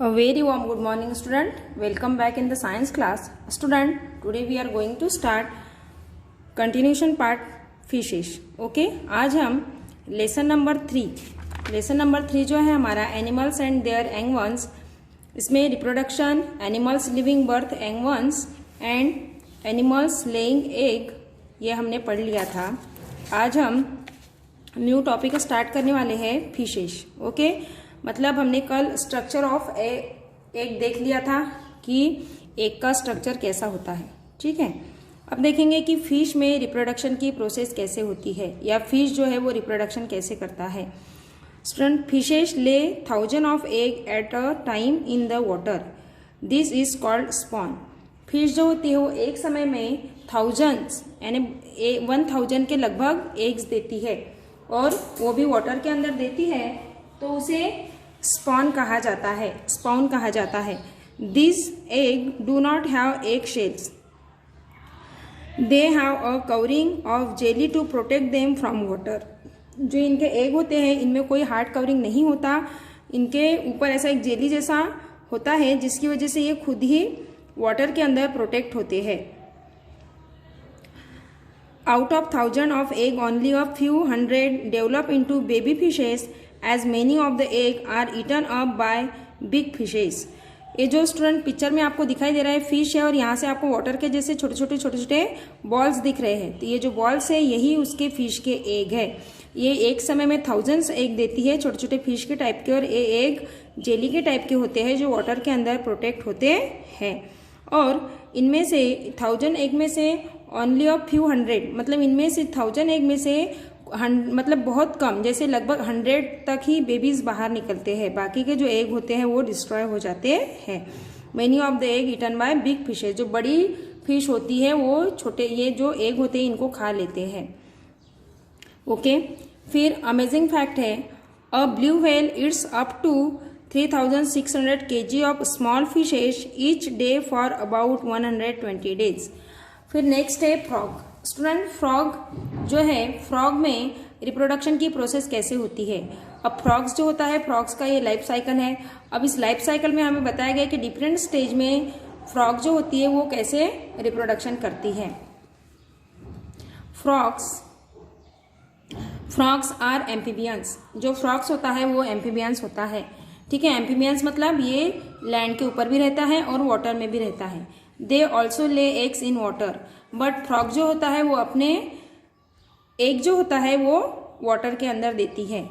A very warm good morning student. Welcome back in the science class. Student, today we are going to start continuation part fishes. Okay, आज हम lesson number 3 जो है हमारा animals and their young ones, इसमें reproduction, animals living birth young ones and animals laying egg, ये हमने पढ़ लिया था। आज हम न्यू टॉपिक स्टार्ट करने वाले हैं फिशेस। ओके, मतलब हमने कल स्ट्रक्चर ऑफ एग देख लिया था कि एग का स्ट्रक्चर कैसा होता है। ठीक है, अब देखेंगे कि फिश में रिप्रोडक्शन की प्रोसेस कैसे होती है, या फिश जो है वो रिप्रोडक्शन कैसे करता है। स्टूडेंट, फिशेस ले 1000 of egg at a time in the water, this is called spawn. Fish जो होती है वो एक समय में थाउजेंड्स यानी 1000 के लगभग एग्स देती है, और वो भी वाटर के अंदर देती है, तो उसे स्पॉन कहा जाता है। This egg do not have egg shells, they have a covering of jelly to protect them from water. जो इनके एग होते हैं इनमें कोई हार्ड कवरिंग नहीं होता, इनके ऊपर ऐसा एक जेली जैसा होता है जिसकी वजह से ये खुद ही वाटर के अंदर प्रोटेक्ट होते हैं। Out of 1000 of egg, only a few hundred develop into baby fishes, as many of the egg are eaten up by big fishes. ये जो स्टूडेंट पिक्चर में आपको दिखाई दे रहा है फिश है, और यहाँ से आपको वाटर के जैसे छोटे छोटे बॉल्स दिख रहे हैं, तो ये जो बॉल्स है यही उसके फिश के एग है। ये एक समय में थाउजेंड्स एग देती है, छोटे छोटे फिश के टाइप के, और ये एग जेली के टाइप के होते हैं जो वाटर के अंदर प्रोटेक्ट होते हैं। और इनमें से 1000 एग में से ओनली अ फ्यू हंड्रेड, मतलब इनमें से 1000 एग में से मतलब बहुत कम, जैसे लगभग 100 तक ही बेबीज बाहर निकलते हैं, बाकी के जो एग होते हैं वो डिस्ट्रॉय हो जाते हैं। Many of the egg eaten by big fishes, जो बड़ी फिश होती है वो छोटे ये जो एग होते हैं इनको खा लेते हैं। ओके, फिर अमेजिंग फैक्ट है, a blue whale it's up to 3600 kg of small fishes each day for about 120 days. फिर नेक्स्ट है फ्रॉग। स्टूडेंट, फ्रॉग जो है, फ्रॉग में रिप्रोडक्शन की प्रोसेस कैसे होती है। अब फ्रॉग्स जो होता है, फ्रॉग्स का ये लाइफ साइकिल है। अब इस लाइफ साइकिल में हमें बताया गया कि डिफरेंट स्टेज में फ्रॉग जो होती है वो कैसे रिप्रोडक्शन करती है। Frogs are amphibians. जो फ्रॉग्स होता है वो एम्फीबियंस होता है। ठीक है, एम्फीबियंस मतलब ये लैंड के ऊपर भी रहता है और वाटर में भी रहता है। They also lay eggs in water, but frog जो होता है वो अपने एग जो होता है वो वाटर के अंदर देती है।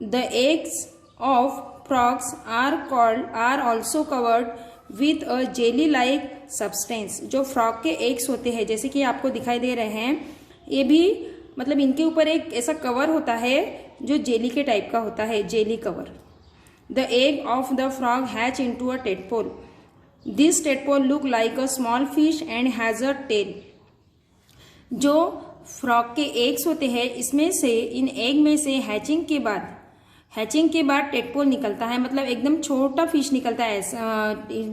The eggs of frogs are also covered with a jelly like substance. जो फ्रॉग के एग्स होते हैं जैसे कि आपको दिखाई दे रहे हैं, ये भी मतलब इनके ऊपर एक ऐसा कवर होता है जो जेली के टाइप का होता है, jelly cover. The egg of the frog hatch into a tadpole. This tadpole look like a small fish and has a tail. जो फ्रॉग के एग्स होते हैं इसमें से, इन एग में से हैचिंग के बाद टेडपोल निकलता है, मतलब एकदम छोटा फिश निकलता है,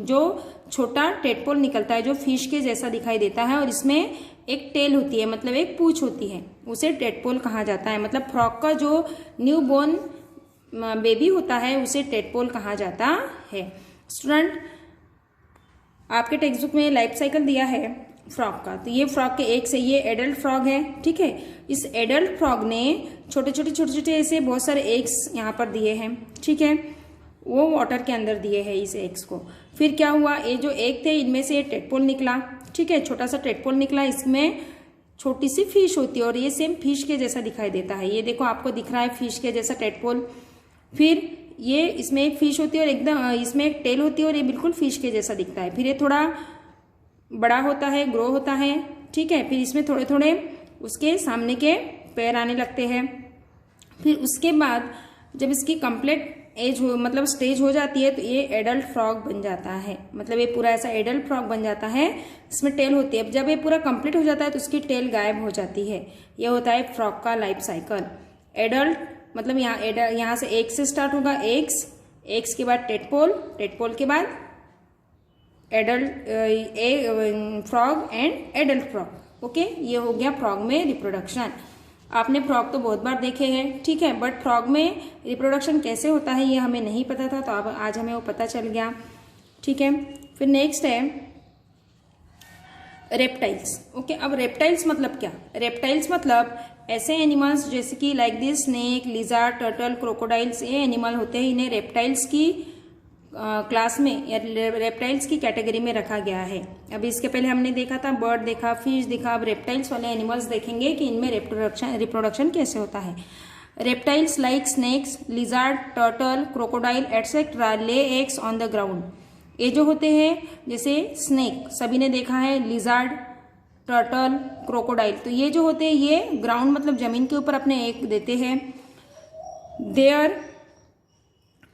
जो छोटा टेडपोल निकलता है जो फिश के जैसा दिखाई देता है, और इसमें एक टेल होती है, मतलब एक पूंछ होती है, उसे टेडपोल कहा जाता है। मतलब फ्रॉग का जो न्यू बोर्न बेबी होता है उसे टेडपोल कहा जाता है। स्टूडेंट, आपके टेक्स्ट बुक में लाइफ साइकिल दिया है फ्रॉग का, तो ये फ्रॉग के एक से, ये एडल्ट फ्रॉग है। ठीक है, इस एडल्ट फ्रॉग ने छोटे छोटे ऐसे बहुत सारे एग्स यहाँ पर दिए हैं। ठीक है, वो वाटर के अंदर दिए हैं इस एग्स को। फिर क्या हुआ, ये जो एग थे इनमें से टेडपोल निकला। ठीक है, छोटा सा टेडपोल निकला, इसमें छोटी सी फिश होती है और ये सेम फिश के जैसा दिखाई देता है। ये देखो आपको दिख रहा है फिश के जैसा टेडपोल। फिर ये इसमें एक फिश होती है और एकदम इसमें एक टेल होती है, और ये बिल्कुल फिश के जैसा दिखता है। फिर ये थोड़ा बड़ा होता है, ग्रो होता है। ठीक है, फिर इसमें थोड़े थोड़े उसके सामने के पैर आने लगते हैं। फिर उसके बाद जब इसकी कंप्लीट एज हो, मतलब स्टेज हो जाती है, तो ये एडल्ट फ्रॉग बन जाता है। मतलब ये पूरा ऐसा एडल्ट फ्रॉग बन जाता है, इसमें टेल होती है। जब ये पूरा कंप्लीट हो जाता है तो उसकी टेल गायब हो जाती है। यह होता है फ्रॉग का लाइफ साइकिल। एडल्ट मतलब यहाँ से एग से स्टार्ट होगा, एग्स के बाद टेडपोल के बाद adult frog and adult frog. Okay, ये हो गया फ्रॉग में रिप्रोडक्शन। आपने फ्रॉग तो बहुत बार देखे हैं, ठीक है, बट फ्रॉग में रिप्रोडक्शन कैसे होता है ये हमें नहीं पता था, तो अब आज हमें वो पता चल गया, ठीक है। फिर नेक्स्ट है रेप्टाइल्स। ओके, अब रेप्टाइल्स मतलब क्या? रेप्टाइल्स मतलब ऐसे एनिमल्स जैसे कि like this snake, lizard, turtle, crocodiles, ये एनिमल होते हैं, इन्हें रेप्टाइल्स की क्लास में या रेप्टाइल्स की कैटेगरी में रखा गया है। अभी इसके पहले हमने देखा था बर्ड देखा, फिश देखा, अब रेप्टाइल्स वाले एनिमल्स देखेंगे कि इनमें रिप्रोडक्शन कैसे होता है। Reptiles like snakes, lizard, turtle, crocodile etcetera lay eggs on the ground. ये जो होते हैं जैसे स्नेक सभी ने देखा है, लिजार्ड, टर्टल, क्रोकोडाइल, तो ये जो होते हैं ये ग्राउंड मतलब जमीन के ऊपर अपने एग देते हैं। Their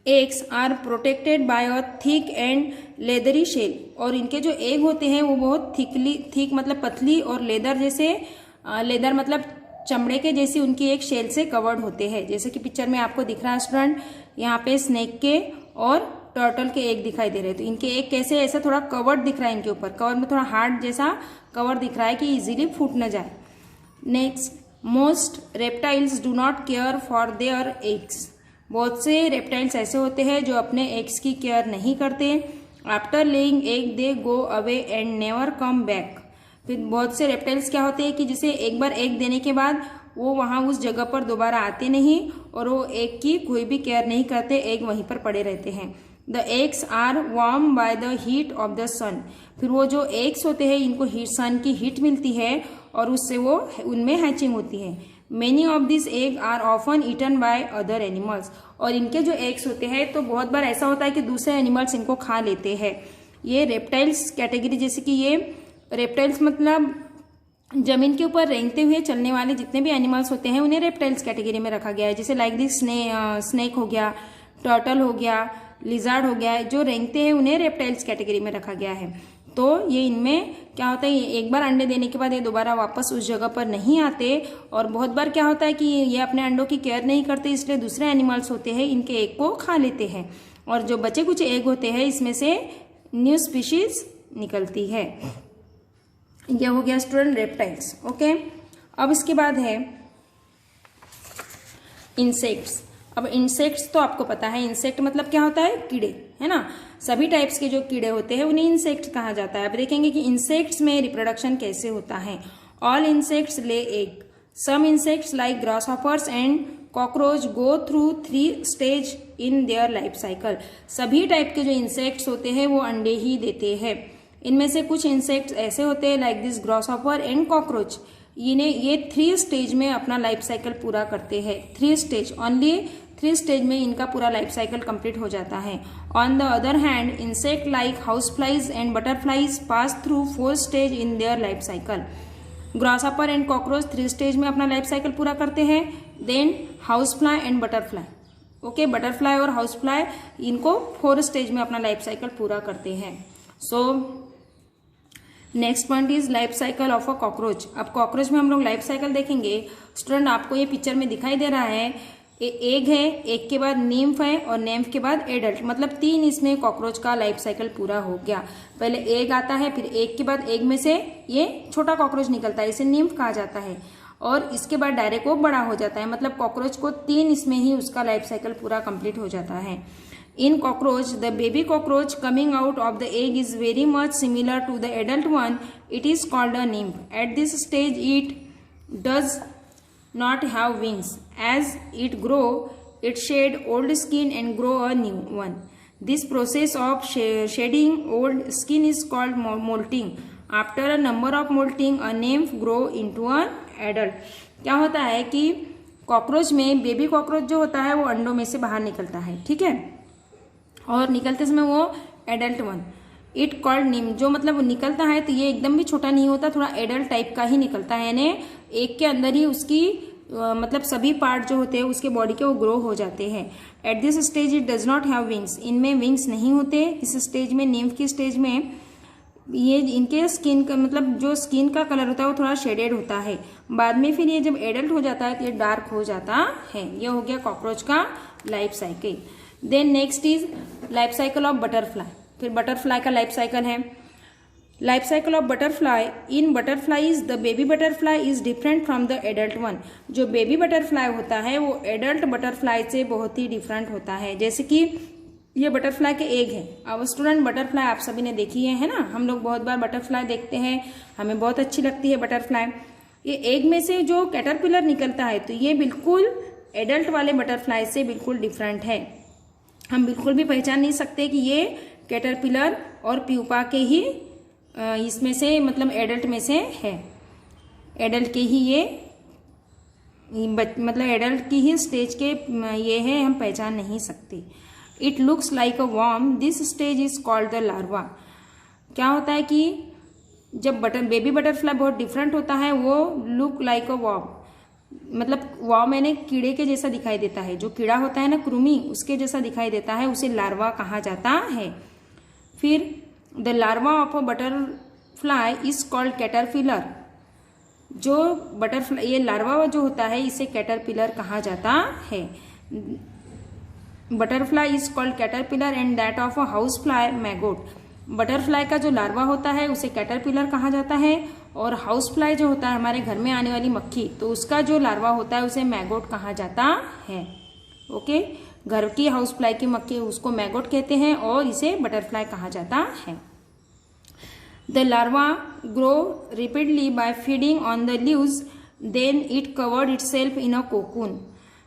eggs are protected by a thick and leathery shell, और इनके जो एग होते हैं वो बहुत थिक मतलब पतली और लेदर जैसे लेदर मतलब चमड़े के जैसी उनकी एक शेल से कवर्ड होते हैं। जैसे कि पिक्चर में आपको दिख रहा है स्टूडेंट, यहाँ पे स्नेक के और टर्टल के एग दिखाई दे रहे हैं, तो इनके एग कैसे ऐसा थोड़ा कवर्ड दिख रहा है, इनके ऊपर कवर में थोड़ा हार्ड जैसा कवर दिख रहा है कि इजीली फूट न जाए। Next, most reptiles do not care for their eggs. बहुत से रेप्टाइल्स ऐसे होते हैं जो अपने एग्स की केयर नहीं करते। After laying egg they go away and never come back. फिर बहुत से रेप्टाइल्स क्या होते हैं कि जैसे एक बार एग देने के बाद वो वहाँ उस जगह पर दोबारा आते नहीं और वो एग की कोई भी केयर नहीं करते, एग वहीं पर पड़े रहते हैं। The eggs are warm by the heat of the sun. फिर वो जो एग्स होते हैं इनको सन की हीट मिलती है और उससे वो उनमें हैचिंग होती है। Many of this egg are often eaten by other animals, और इनके जो एग्स होते हैं तो बहुत बार ऐसा होता है कि दूसरे एनिमल्स इनको खा लेते हैं। ये रेप्टाइल्स कैटेगरी, जैसे कि ये रेप्टाइल्स मतलब जमीन के ऊपर रेंगते हुए चलने वाले जितने भी एनिमल्स होते हैं उन्हें रेप्टाइल्स कैटेगरी में रखा गया है। जैसे लाइक दिस स्नेक हो गया, टर्टल हो गया, लिजार्ड हो गया, जो रेंगते हैं उन्हें रेप्टाइल्स कैटेगरी में रखा गया है। तो ये इनमें क्या होता है, एक बार अंडे देने के बाद ये दोबारा वापस उस जगह पर नहीं आते, और बहुत बार क्या होता है कि ये अपने अंडों की केयर नहीं करते, इसलिए दूसरे एनिमल्स होते हैं इनके एग को खा लेते हैं, और जो बचे कुछ एग होते हैं इसमें से न्यू स्पीशीज निकलती है। यह हो गया स्टूडेंट रेप्टाइल्स। ओके, अब इसके बाद है इंसेक्ट्स। अब इंसेक्ट्स तो आपको पता है, इंसेक्ट मतलब क्या होता है, कीड़े, है ना। सभी टाइप्स के जो कीड़े होते हैं उन्हें इंसेक्ट कहा जाता है। अब देखेंगे कि इंसेक्ट्स में रिप्रोडक्शन कैसे होता है। All insects lay egg. Some insects like grasshoppers and cockroach go through 3 stage in their life cycle. सभी टाइप के जो इंसेक्ट्स होते हैं वो अंडे ही देते हैं। इनमें से कुछ इंसेक्ट्स ऐसे होते हैं like this grasshopper and cockroach, इन्हें ये 3 स्टेज में अपना लाइफ साइकिल पूरा करते हैं। 3 स्टेज, ओनली 3 स्टेज में इनका पूरा लाइफ साइकिल कंप्लीट हो जाता है। On the other hand insect like house flies and butterflies pass through 4 stage in their life cycle. Grasshopper and cockroach 3 stage में अपना लाइफ साइकिल पूरा करते हैं। Then house fly and butterfly, okay, butterfly और house fly इनको 4 stage में अपना life cycle पूरा करते हैं। So next point is life cycle of a cockroach. अब कॉकरोच में हम लोग लाइफ साइकिल देखेंगे। स्टूडेंट आपको ये पिक्चर में दिखाई दे रहा है, एग है, एग के बाद नीम्फ है और नीम्फ के बाद एडल्ट, मतलब 3 इसमें कॉकरोच का लाइफ साइकिल पूरा हो गया। पहले एग आता है, फिर एग के बाद एग में से ये छोटा कॉकरोच निकलता है, इसे नीम्फ कहा जाता है, और इसके बाद डायरेक्ट वो बड़ा हो जाता है। मतलब कॉकरोच को 3 इसमें ही उसका लाइफ साइकिल पूरा कंप्लीट हो जाता है। In cockroach, the baby cockroach coming out of the egg is very much similar to the adult one. It is called a nymph. At this stage, it does not have wings. As it grow, it shed old skin and grow a new one. This process of shedding old skin is called molting. After a number of molting, a nymph grow into an adult. क्या होता है कि cockroach में baby cockroach जो होता है वो अंडों में से बाहर निकलता है, ठीक है, और निकलते समय वो एडल्ट वन, इट कॉल्ड निम, जो मतलब वो निकलता है तो ये एकदम भी छोटा नहीं होता, थोड़ा एडल्ट टाइप का ही निकलता है, यानी एक के अंदर ही उसकी मतलब सभी पार्ट जो होते हैं उसके बॉडी के वो ग्रो हो जाते हैं। At this stage it does not have wings, इनमें विंग्स नहीं होते। इस स्टेज में, निम्फ की स्टेज में, ये इनके स्किन का मतलब जो स्किन का कलर होता है वो थोड़ा शेडेड होता है। बाद में फिर ये जब एडल्ट हो जाता है तो ये डार्क हो जाता है। ये हो गया कॉकरोच का life cycle. Then next is life cycle of butterfly. फिर बटरफ्लाई का लाइफ साइकिल है। Life cycle of butterfly, in butterflies the baby butterfly is different from the adult one. जो बेबी बटरफ्लाई होता है वो एडल्ट बटरफ्लाई से बहुत ही different होता है। जैसे कि ये बटरफ्लाई के एग है। अब स्टूडेंट है आप सभी ने देखी है ना, हम लोग बहुत बार बटरफ्लाई देखते हैं, हमें बहुत अच्छी लगती है बटरफ्लाई। ये एग में से जो कैटरपिलर निकलता है तो ये बिल्कुल एडल्ट वाले बटरफ्लाई से बिल्कुल डिफरेंट है। हम बिल्कुल भी पहचान नहीं सकते कि ये कैटरपिलर और प्यूपा के ही इसमें से मतलब एडल्ट में से है, एडल्ट के ही ये मतलब एडल्ट की ही स्टेज के ये है, हम पहचान नहीं सकते। It looks like a worm, this stage is called the larva. क्या होता है कि जब बेबी बटरफ्लाई बहुत डिफरेंट होता है, वो लुक लाइक अ वर्म, मतलब वर्म यानी कीड़े के जैसा दिखाई देता है। जो कीड़ा होता है ना कृमि, उसके जैसा दिखाई देता है, उसे लार्वा कहा जाता है। फिर the larva of a butterfly is called caterpillar. जो बटरफ्लाई ये लार्वा जो होता है इसे कैटरपिलर कहा जाता है। Butterfly is called caterpillar and that of a house fly maggot. Butterfly का जो लार्वा होता है उसे कैटरपिलर कहा जाता है, और हाउस फ्लाई जो होता है हमारे घर में आने वाली मक्खी, तो उसका जो लार्वा होता है उसे मैगोट कहा जाता है। ओके, घर की हाउस फ्लाई की मक्खी उसको मैगोट कहते हैं और इसे बटरफ्लाई कहा जाता है। The larva grow rapidly by feeding on the leaves, then it covered itself in a cocoon,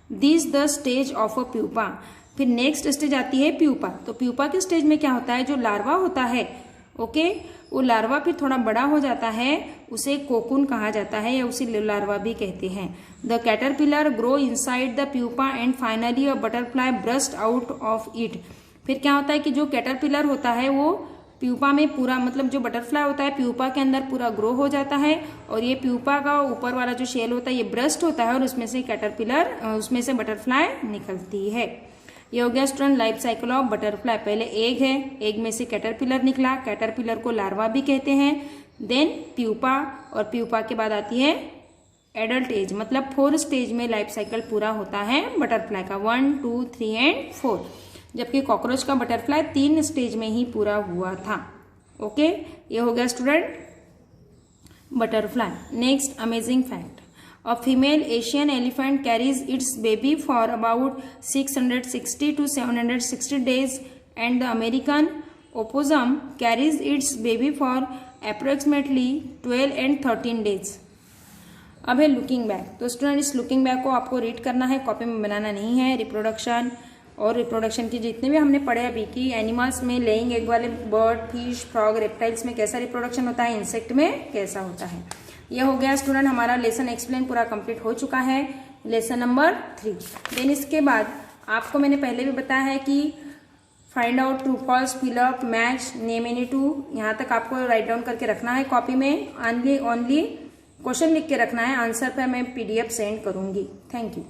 this the stage of a pupa. फिर नेक्स्ट स्टेज आती है प्यूपा। तो प्यूपा के स्टेज में क्या होता है, जो लार्वा होता है ओके, वो लार्वा फिर थोड़ा बड़ा हो जाता है, उसे कोकून कहा जाता है या उसे लार्वा भी कहते हैं। The caterpillar grow inside the pupa and finally a butterfly burst out of it. फिर क्या होता है कि जो कैटरपिलर होता है वो प्यूपा में पूरा मतलब जो बटरफ्लाई होता है प्यूपा के अंदर पूरा ग्रो हो जाता है, और ये प्यूपा का ऊपर वाला जो शेल होता है ये ब्रस्ट होता है और उसमें से कैटरपिलर उसमें से बटरफ्लाई निकलती है। ये हो गया student life cycle of butterfly. पहले एग है, एग में से कैटरपिलर निकला, कैटरपिलर को लार्वा भी कहते हैं, देन प्यूपा, और प्यूपा के बाद आती है एडल्ट एज, मतलब 4 स्टेज में लाइफ साइकिल पूरा होता है बटरफ्लाई का, 1, 2, 3 एंड 4। जबकि कॉकरोच का बटरफ्लाई 3 स्टेज में ही पूरा हुआ था। ओके, ये हो गया student butterfly. Next amazing fact, a female Asian elephant carries its baby for about 660 to 760 days and the American opossum carries its baby for approximately 12 and 13 days। अब है लुकिंग बैक। तो स्टूडेंट इस looking back को आपको read करना है, copy में बनाना नहीं है। रिप्रोडक्शन और रिप्रोडक्शन के जितने भी हमने पढ़े अभी की एनिमल्स में, लेइंग एग वाले बर्ड, फिश, फ्रॉग, रेप्टाइल्स में कैसा रिप्रोडक्शन होता है, इंसेक्ट में कैसा होता है। यह हो गया स्टूडेंट हमारा लेसन एक्सप्लेन पूरा कंप्लीट हो चुका है, लेसन नंबर 3। देन इसके बाद आपको मैंने पहले भी बताया है कि find out, true false, fill up, match, name any two, यहाँ तक आपको राइट डाउन करके रखना है कॉपी में। ओनली क्वेश्चन लिख के रखना है, आंसर पर मैं PDF सेंड करूंगी। Thank you.